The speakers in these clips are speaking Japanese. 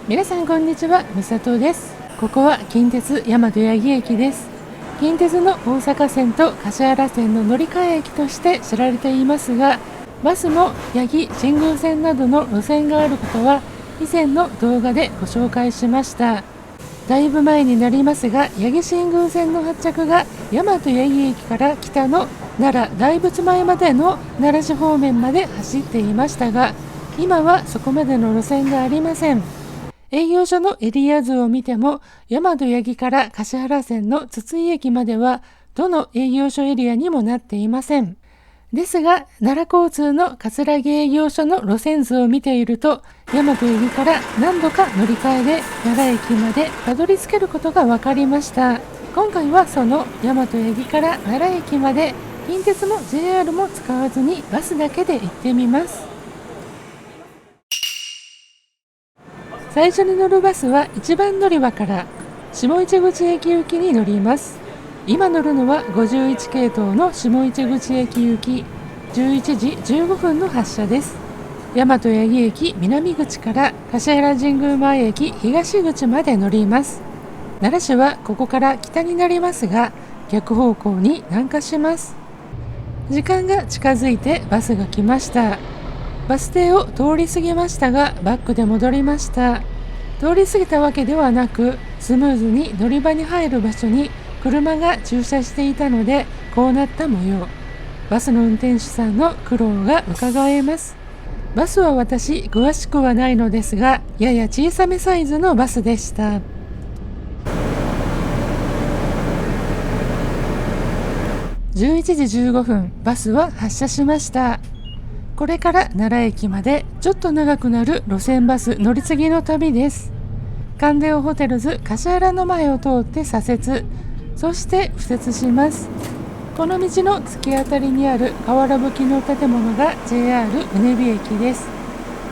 皆さんこんにちは、みさとです。ここは近鉄大和八木駅です。近鉄の大阪線と橿原線の乗り換え駅として知られていますが、バスも八木新宮線などの路線があることは以前の動画でご紹介しました。だいぶ前になりますが、八木新宮線の発着が大和八木駅から北の奈良大仏前までの奈良市方面まで走っていましたが、今はそこまでの路線がありません。営業所のエリア図を見ても、大和八木から橿原線の筒井駅まではどの営業所エリアにもなっていません。ですが、奈良交通の葛城営業所の路線図を見ていると、大和八木から何度か乗り換えで奈良駅までたどり着けることが分かりました。今回はその大和八木から奈良駅まで近鉄も JR も使わずにバスだけで行ってみます。最初に乗るバスは1番乗り場から下市口駅行きに乗ります。今乗るのは51系統の下市口駅行き、11時15分の発車です。大和八木駅南口から橿原神宮前駅東口まで乗ります。奈良市はここから北になりますが、逆方向に南下します。時間が近づいてバスが来ました。バス停を通り過ぎましたが、バックで戻りました。通り過ぎたわけではなく、スムーズに乗り場に入る場所に車が駐車していたので、こうなった模様。バスの運転手さんの苦労が伺えます。バスは私、詳しくはないのですが、やや小さめサイズのバスでした。11時15分、バスは発車しました。これから奈良駅までちょっと長くなる路線バス乗り継ぎの旅です。カンデオホテルズ橿原の前を通って左折、そして右折します。この道の突き当たりにある瓦葺きの建物が JR うねび駅です。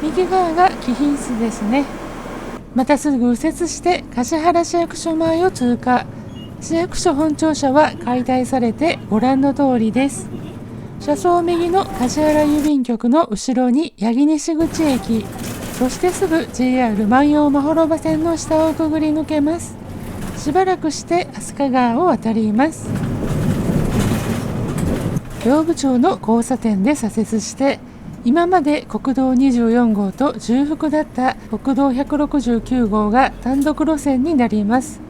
右側が貴賓室ですね。またすぐ右折して橿原市役所前を通過。市役所本庁舎は解体されてご覧の通りです。車窓右の橿原郵便局の後ろに八木西口駅、そしてすぐ JR 万葉まほろば線の下をくぐり抜けます。しばらくして飛鳥川を渡ります。行部町の交差点で左折して、今まで国道24号と重複だった国道169号が単独路線になります。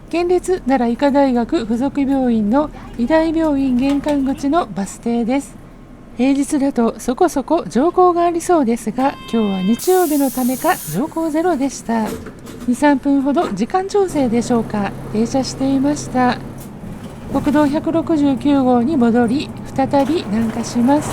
県立奈良医科大学附属病院の医大病院玄関口のバス停です。平日だとそこそこ乗降がありそうですが、今日は日曜日のためか乗降ゼロでした。2、3分ほど時間調整でしょうか、停車していました。国道169号に戻り、再び南下します。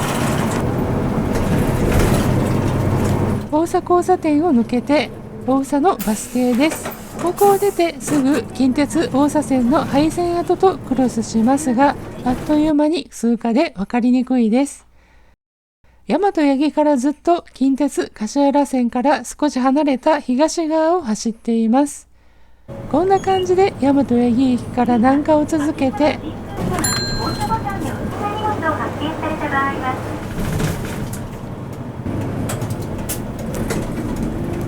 大佐交差点を抜けて大佐のバス停です。ここを出てすぐ近鉄大佐線の廃線跡とクロスしますが、あっという間に通過で分かりにくいです。大和八木からずっと近鉄橿原線から少し離れた東側を走っています。こんな感じで大和八木駅から南下を続けて、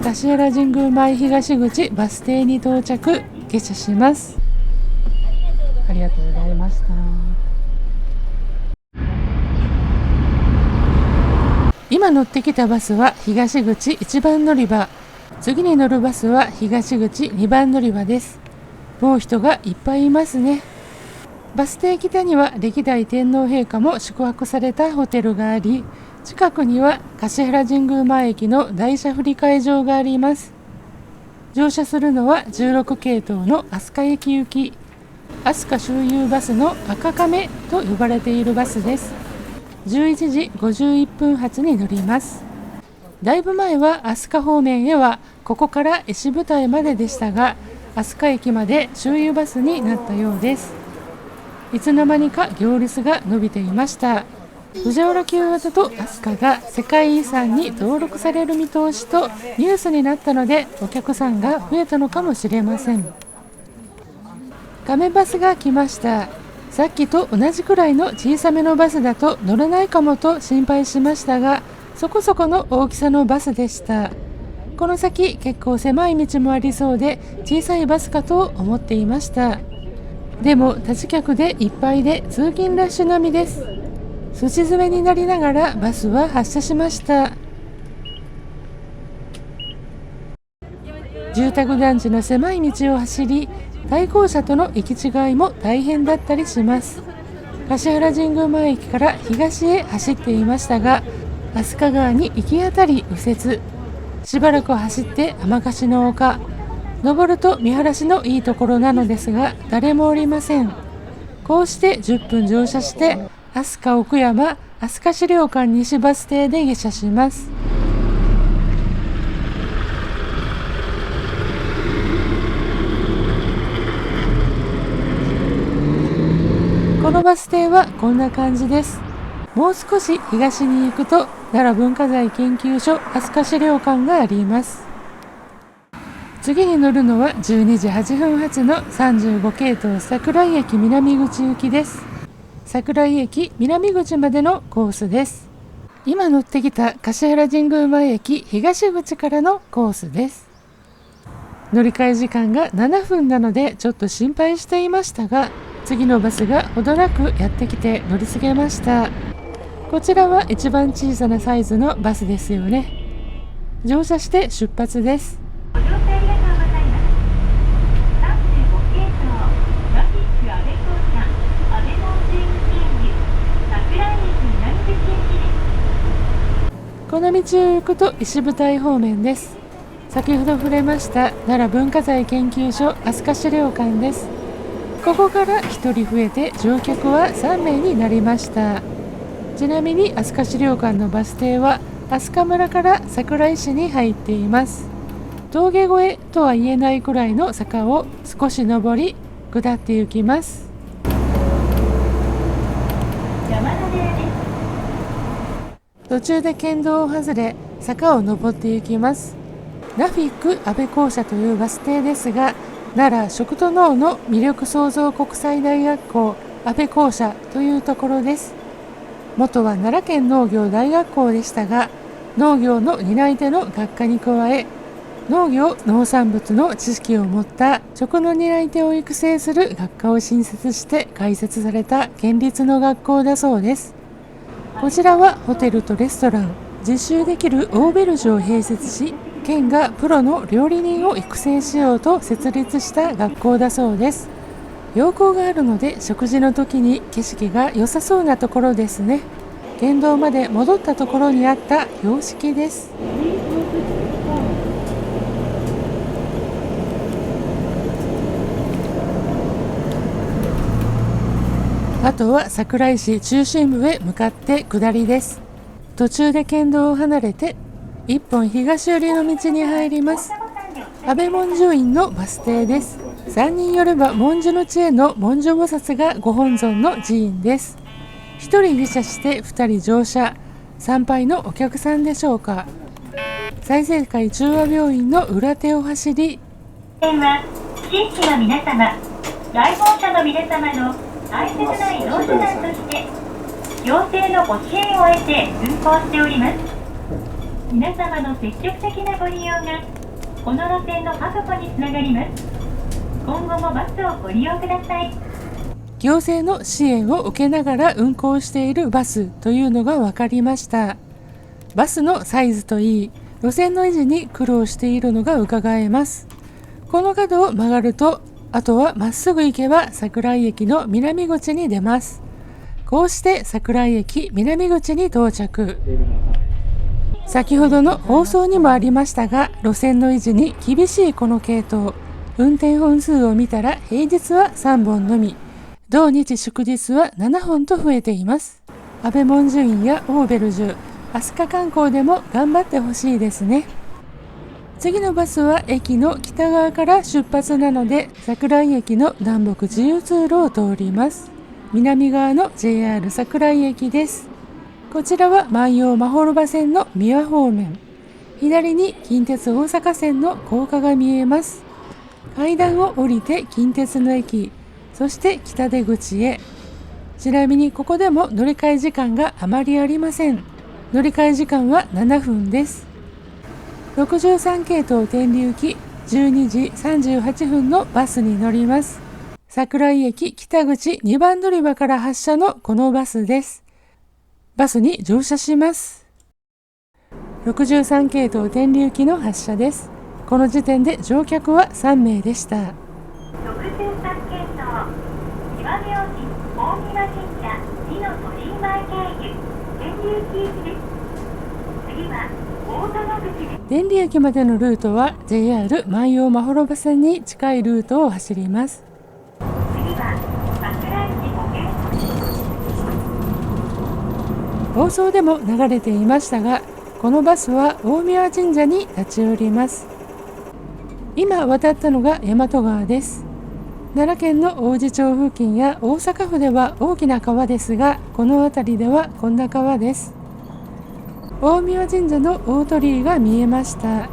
橿原神宮前東口バス停に到着、下車します。ありがとうございました。今乗ってきたバスは東口1番乗り場、次に乗るバスは東口2番乗り場です。もう人がいっぱいいますね。バス停北には歴代天皇陛下も宿泊されたホテルがあり、近くには橿原神宮前駅の大車振会場があります。乗車するのは16系統の飛鳥駅行き、飛鳥周遊バスの赤亀と呼ばれているバスです。11時51分発に乗ります。だいぶ前は飛鳥方面へはここから越舞台まででしたが、飛鳥駅まで周遊バスになったようです。いつの間にか行列が伸びていました。藤原旧型と飛鳥が世界遺産に登録される見通しとニュースになったので、お客さんが増えたのかもしれません。亀バスが来ました。さっきと同じくらいの小さめのバスだと乗れないかもと心配しましたが、そこそこの大きさのバスでした。この先結構狭い道もありそうで小さいバスかと思っていました。でも立ち客でいっぱいで通勤ラッシュ並みです。すし詰めになりながらバスは発車しました。住宅団地の狭い道を走り、対向車との行き違いも大変だったりします。橿原神宮前駅から東へ走っていましたが、飛鳥川に行き当たり右折。しばらく走って天ヶの丘。登ると見晴らしのいいところなのですが、誰もおりません。こうして10分乗車して、飛鳥奥山飛鳥資料館西バス停で下車します。このバス停はこんな感じです。もう少し東に行くと奈良文化財研究所飛鳥資料館があります。次に乗るのは12時8分発の35系統桜井駅南口行きです。桜井駅南口までのコースです。今乗ってきた橿原神宮前駅東口からのコースです。乗り換え時間が7分なのでちょっと心配していましたが、次のバスがほどなくやってきて乗り継げました。こちらは一番小さなサイズのバスですよね。乗車して出発です。ご乗車ありがとうございます。35系統ラフィック安倍校舎安倍門中口経由桜井駅南口行きです。この道を行くと石舞台方面です。先ほど触れました奈良文化財研究所飛鳥資料館です。ここから1人増えて乗客は3名になりました。ちなみに飛鳥資料館のバス停は飛鳥村から桜井市に入っています。峠越えとは言えないくらいの坂を少し上り下って行きます。山田寺です。途中で県道を外れ坂を登って行きます。ラフィック安倍校舎というバス停ですが、奈良食と農の魅力創造国際大学校安倍校舎というところです。元は奈良県農業大学校でしたが、農業の担い手の学科に加え、農業・農産物の知識を持った食の担い手を育成する学科を新設して開設された県立の学校だそうです。こちらはホテルとレストラン、実習できるオーベルジュを併設し、県がプロの料理人を育成しようと設立した学校だそうです。陽光があるので食事の時に景色が良さそうなところですね。県道まで戻ったところにあった標識です。あとは桜井市中心部へ向かって下りです。途中で県道を離れて一本東寄りの道に入ります。安倍文殊院のバス停です。3人よれば文殊の知恵の文殊菩薩がご本尊の寺院です。1人下車して2人乗車、参拝のお客さんでしょうか。済生会中和病院の裏手を走り、は地域の皆様、来訪者の皆様の大切な移動手段として行政のご支援を得て運行しております。皆様の積極的なご利用がこの路線の確保につながります。今後もバスをご利用ください。行政の支援を受けながら運行しているバスというのが分かりました。バスのサイズといい、路線の維持に苦労しているのが伺えます。この角を曲がると、あとはまっすぐ行けば桜井駅の南口に出ます。こうして桜井駅南口に到着。先ほどの放送にもありましたが、路線の維持に厳しいこの系統。運転本数を見たら平日は3本のみ、同日祝日は7本と増えています。安倍文殊院やオーベルジュ、飛鳥観光でも頑張ってほしいですね。次のバスは駅の北側から出発なので、桜井駅の南北自由通路を通ります。南側の JR 桜井駅です。こちらは万葉まほろば線の三輪方面。左に近鉄大阪線の高架が見えます。階段を降りて近鉄の駅、そして北出口へ。ちなみにここでも乗り換え時間があまりありません。乗り換え時間は7分です。63系統天竜行き12時38分のバスに乗ります。桜井駅北口2番乗り場から発車のこのバスです。バスに乗車します。63系統天竜行きの発車です。この時点で乗客は3名でした。63系統岩明神大宮神社二の鳥居前経由天竜行きです。次は大殿口です。天竜駅までのルートは JR 万葉まほろば線に近いルートを走ります。次は桜井市5ゲート。放送でも流れていましたが、このバスは大宮神社に立ち寄ります。今渡ったのが大和川です。奈良県の王寺町付近や大阪府では大きな川ですが、この辺りではこんな川です。大宮神社の大鳥居が見えました。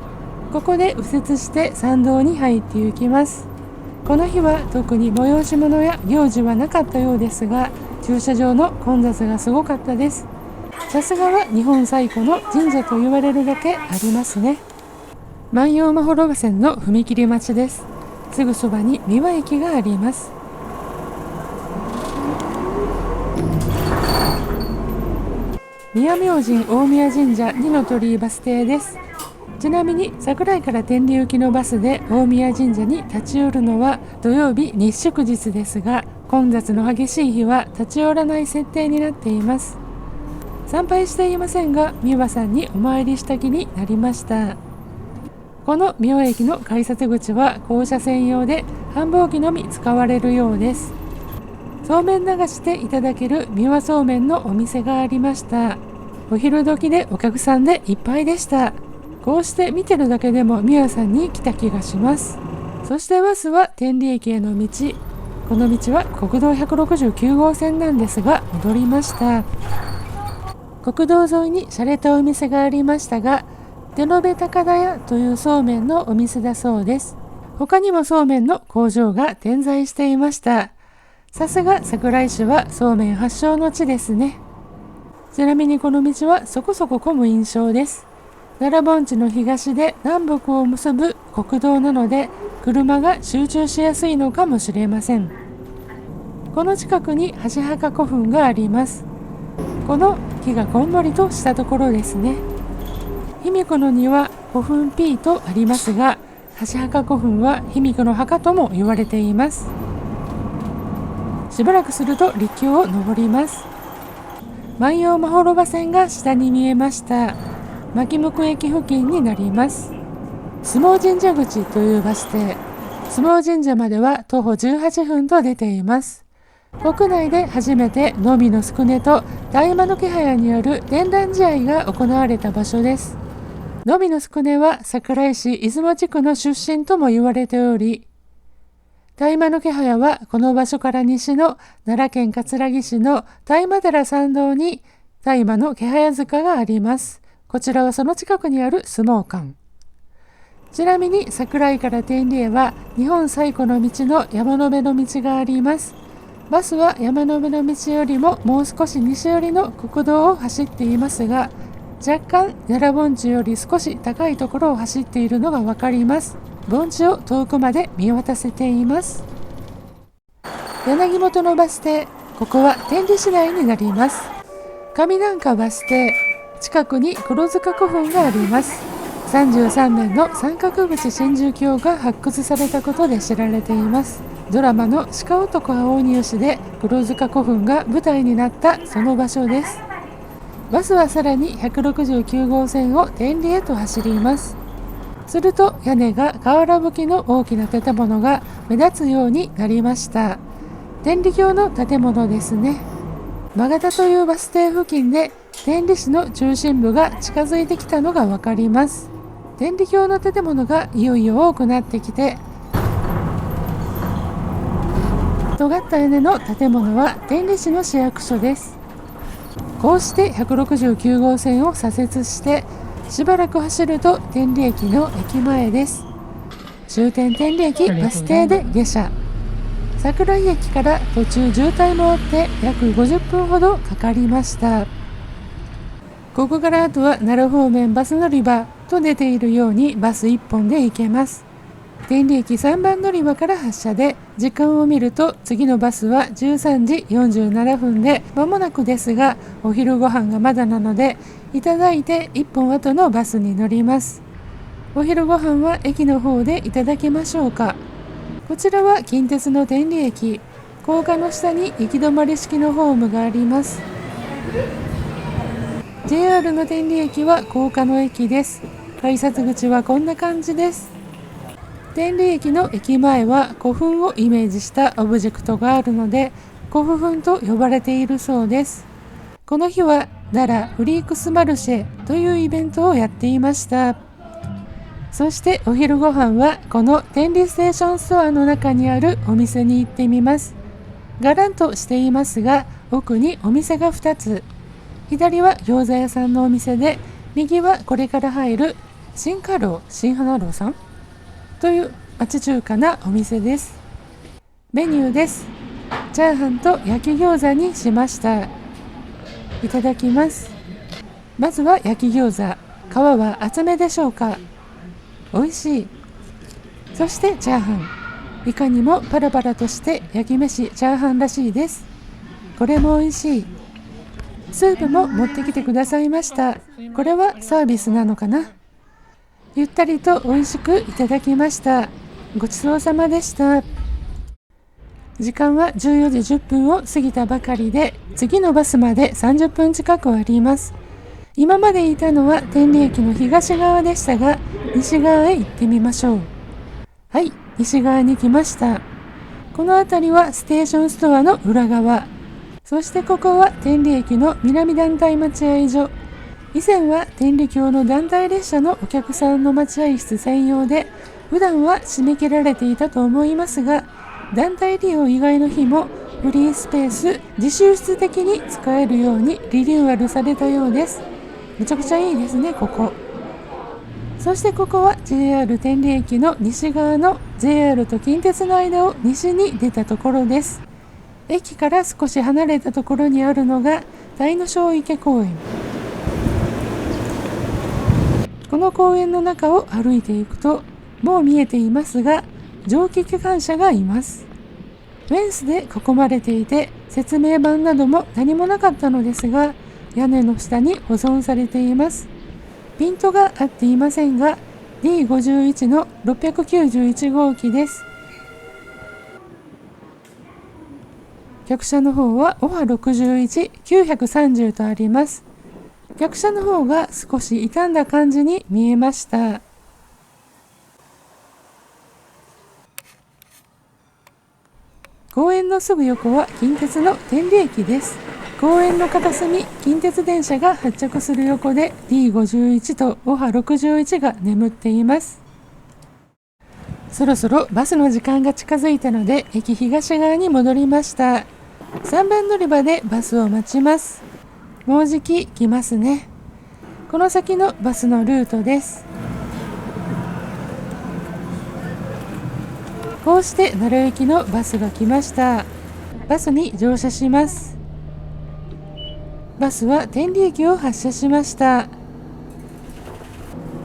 ここで右折して参道に入って行きます。この日は特に催し物や行事はなかったようですが、駐車場の混雑がすごかったです。さすがは日本最古の神社と言われるだけありますね。万葉まほろば線の踏切待ちです。すぐそばに三輪駅があります。宮明神大宮神社二の鳥居バス停です。ちなみに桜井から天竜行きのバスで大宮神社に立ち寄るのは土曜日日祝日ですが、混雑の激しい日は立ち寄らない設定になっています。参拝していませんが、三輪さんにお参りした気になりました。この三輪駅の改札口は降車専用で繁忙期のみ使われるようです。そうめん流していただける三輪そうめんのお店がありました。お昼時でお客さんでいっぱいでした。こうして見てるだけでも三輪さんに来た気がします。そしてバスは天理駅への道。この道は国道169号線なんですが戻りました。国道沿いに洒落たお店がありましたが、手延べ高田屋というそうめんのお店だそうです。他にもそうめんの工場が点在していました。さすが桜井市はそうめん発祥の地ですね。ちなみにこの道はそこそこ混む印象です。奈良盆地の東で南北を結ぶ国道なので車が集中しやすいのかもしれません。この近くに箸墓古墳があります。この木がこんもりとしたところですね。卑弥呼の庭古墳 P とありますが、箸墓古墳は卑弥呼の墓とも言われています。しばらくすると陸橋を登ります。万葉まほろば線が下に見えました。牧向駅付近になります。相撲神社口というバス停。相撲神社までは徒歩18分と出ています。国内で初めてのみの宿根と大魔の気早による伝覧試合が行われた場所です。のみの宿根は桜井市出雲地区の出身とも言われており、大魔の気早はこの場所から西の奈良県葛城市の大魔寺参道に大魔の気早塚があります。こちらはその近くにある相撲館。ちなみに桜井から天理へは日本最古の道の山辺の道があります。バスは山辺の道よりももう少し西寄りの国道を走っていますが、若干奈良盆地より少し高いところを走っているのがわかります。盆地を遠くまで見渡せています。柳本のバス停、ここは天理市内になります。上南下バス停、近くに黒塚古墳があります。33年の三角淵真珠鏡が発掘されたことで知られています。ドラマの鹿男青鬼牛で黒塚古墳が舞台になったその場所です。バスはさらに169号線を天理へと走ります。すると屋根が瓦葺きの大きな建物が目立つようになりました。天理教の建物ですね。真形というバス停付近で天理市の中心部が近づいてきたのがわかります。天理教の建物がいよいよ多くなってきて、尖った屋根の建物は天理市の市役所です。こうして169号線を左折してしばらく走ると天理駅の駅前です。終点天理駅バス停で下車。桜井駅から途中渋滞もあって約50分ほどかかりました。ここからあとは奈良方面バス乗り場。と出ているようにバス1本で行けます。天理駅3番乗り場から発車で、時間を見ると次のバスは13時47分で間もなくですが、お昼ご飯がまだなのでいただいて1本後のバスに乗ります。お昼ご飯は駅の方でいただきましょうか。こちらは近鉄の天理駅、高架の下に行き止まり式のホームがあります。 JR の天理駅は高架の駅です。改札口はこんな感じです。天理駅の駅前は古墳をイメージしたオブジェクトがあるので、古墳と呼ばれているそうです。この日は奈良フリークスマルシェというイベントをやっていました。そしてお昼ご飯はこの天理ステーションストアの中にあるお店に行ってみます。がらんとしていますが、奥にお店が2つ。左は餃子屋さんのお店で、右はこれから入る新華楼新花楼さんという町中華なお店です。メニューです。チャーハンと焼き餃子にしました。いただきます。まずは焼き餃子、皮は厚めでしょうか。美味しい。そしてチャーハン、いかにもパラパラとして焼き飯チャーハンらしいです。これも美味しい。スープも持ってきてくださいました。これはサービスなのかな。ゆったりと美味しくいただきました。ごちそうさまでした。時間は14時10分を過ぎたばかりで、次のバスまで30分近くあります。今までいたのは天理駅の東側でしたが、西側へ行ってみましょう。はい、西側に来ました。この辺りはステーションストアの裏側。そしてここは天理駅の南団体待合所。以前は天理橋の団体列車のお客さんの待合室専用で、普段は締め切られていたと思いますが、団体利用以外の日もフリースペース自習室的に使えるようにリニューアルされたようです。めちゃくちゃいいですね、ここ。そしてここは JR 天理駅の西側の JR と近鉄の間を西に出たところです。駅から少し離れたところにあるのが鯛の正池公園。この公園の中を歩いていくと、もう見えていますが、蒸気機関車がいます。フェンスで囲まれていて、説明板なども何もなかったのですが、屋根の下に保存されています。ピントが合っていませんが、D51 の691号機です。客車の方はオハ61、930とあります。客車の方が少し傷んだ感じに見えました。公園のすぐ横は近鉄の天理駅です。公園の片隅、近鉄電車が発着する横で D51 とオハ61が眠っています。そろそろバスの時間が近づいたので、駅東側に戻りました。3番乗り場でバスを待ちます。もうじき来ますね。この先のバスのルートです。こうして奈良行きのバスが来ました。バスに乗車します。バスは天理駅を発車しました。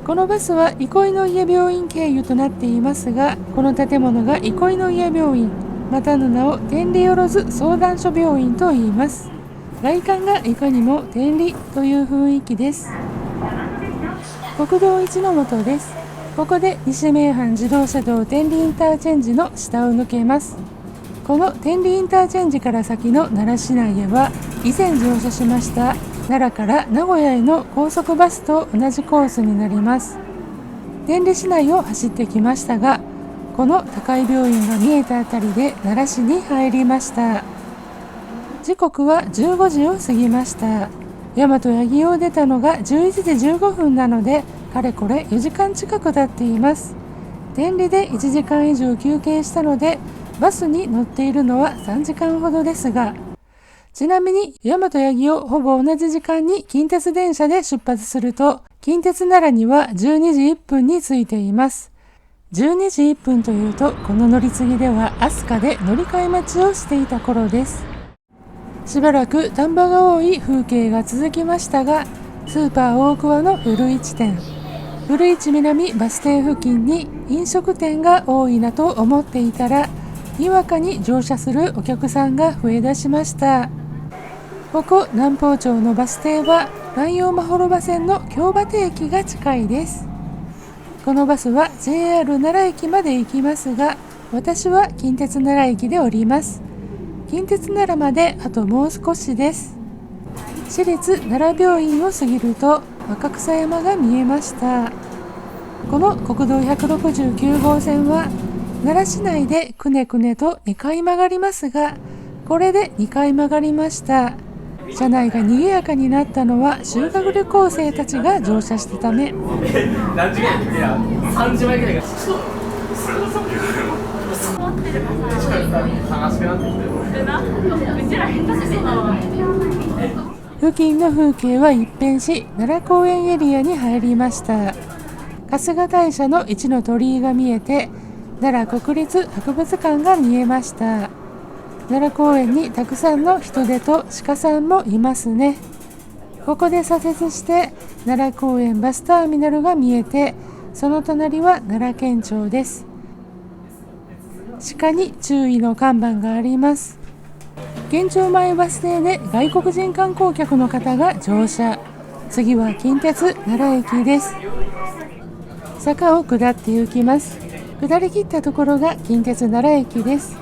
このバスは憩いの家病院経由となっていますが、この建物が憩いの家病院、またの名を天理よ相談所病院と言います。外観がいかにも天理という雰囲気です。国道1の元です。ここで西名阪自動車道天理インターチェンジの下を抜けます。この天理インターチェンジから先の奈良市内へは、以前乗車しました奈良から名古屋への高速バスと同じコースになります。天理市内を走ってきましたが、この高い病院が見えたあたりで奈良市に入りました。時刻は15時を過ぎました。大和八木を出たのが11時15分なので、かれこれ4時間近く経っています。天理で1時間以上休憩したので、バスに乗っているのは3時間ほどですが、ちなみに大和八木をほぼ同じ時間に近鉄電車で出発すると、近鉄奈良には12時1分に着いています。12時1分というと、この乗り継ぎでは飛鳥で乗り換え待ちをしていた頃です。しばらく田んぼが多い風景が続きましたが、スーパー大桑の古市店、古市南バス停付近に飲食店が多いなと思っていたら、にわかに乗車するお客さんが増え出しました。ここ南方町のバス停は南陽まほろば線の京端駅が近いです。このバスは JR 奈良駅まで行きますが、私は近鉄奈良駅で降ります。近鉄奈良まであともう少しです。市立奈良病院を過ぎると若草山が見えました。この国道169号線は奈良市内でくねくねと2回曲がりますが、これで2回曲がりました。車内が賑やかになったのは修学旅行生たちが乗車したため。何時ぐらい？いや、3時前ぐらいが付近の風景は一変し、奈良公園エリアに入りました。春日大社の一の鳥居が見えて、奈良国立博物館が見えました。奈良公園にたくさんの人出と鹿さんもいますね。ここで左折して奈良公園バスターミナルが見えて、その隣は奈良県庁です。鹿に注意の看板があります。県庁前バス停で外国人観光客の方が乗車。次は近鉄奈良駅です。坂を下って行きます。下り切ったところが近鉄奈良駅です。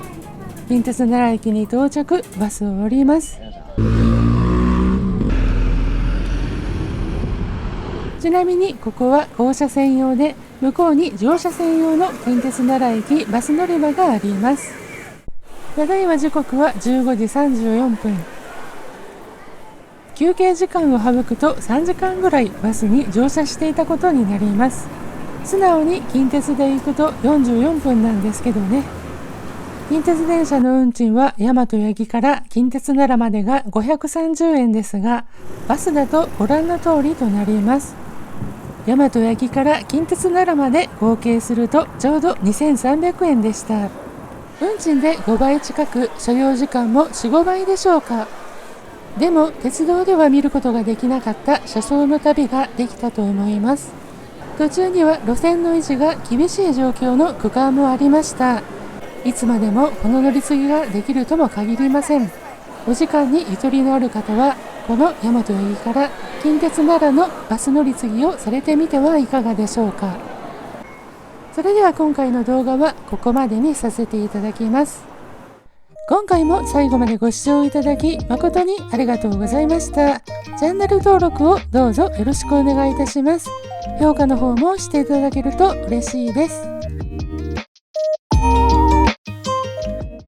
近鉄奈良駅に到着、バスを降ります。ちなみにここは降車専用で、向こうに乗車専用の近鉄奈良駅バス乗り場があります。ただいま時刻は15時34分。休憩時間を省くと3時間ぐらいバスに乗車していたことになります。素直に近鉄で行くと44分なんですけどね。近鉄電車の運賃は大和八木から近鉄奈良までが530円ですが、バスだとご覧の通りとなります。大和八木から近鉄奈良まで合計するとちょうど2300円でした。運賃で5倍近く、所要時間も 4,5 倍でしょうか。でも鉄道では見ることができなかった車窓の旅ができたと思います。途中には路線の維持が厳しい状況の区間もありました。いつまでもこの乗り継ぎができるとも限りません。お時間にゆとりのある方は、この大和八木から近鉄奈良のバス乗り継ぎをされてみてはいかがでしょうか。それでは今回の動画はここまでにさせていただきます。今回も最後までご視聴いただき誠にありがとうございました。チャンネル登録をどうぞよろしくお願いいたします。評価の方もしていただけると嬉しいです。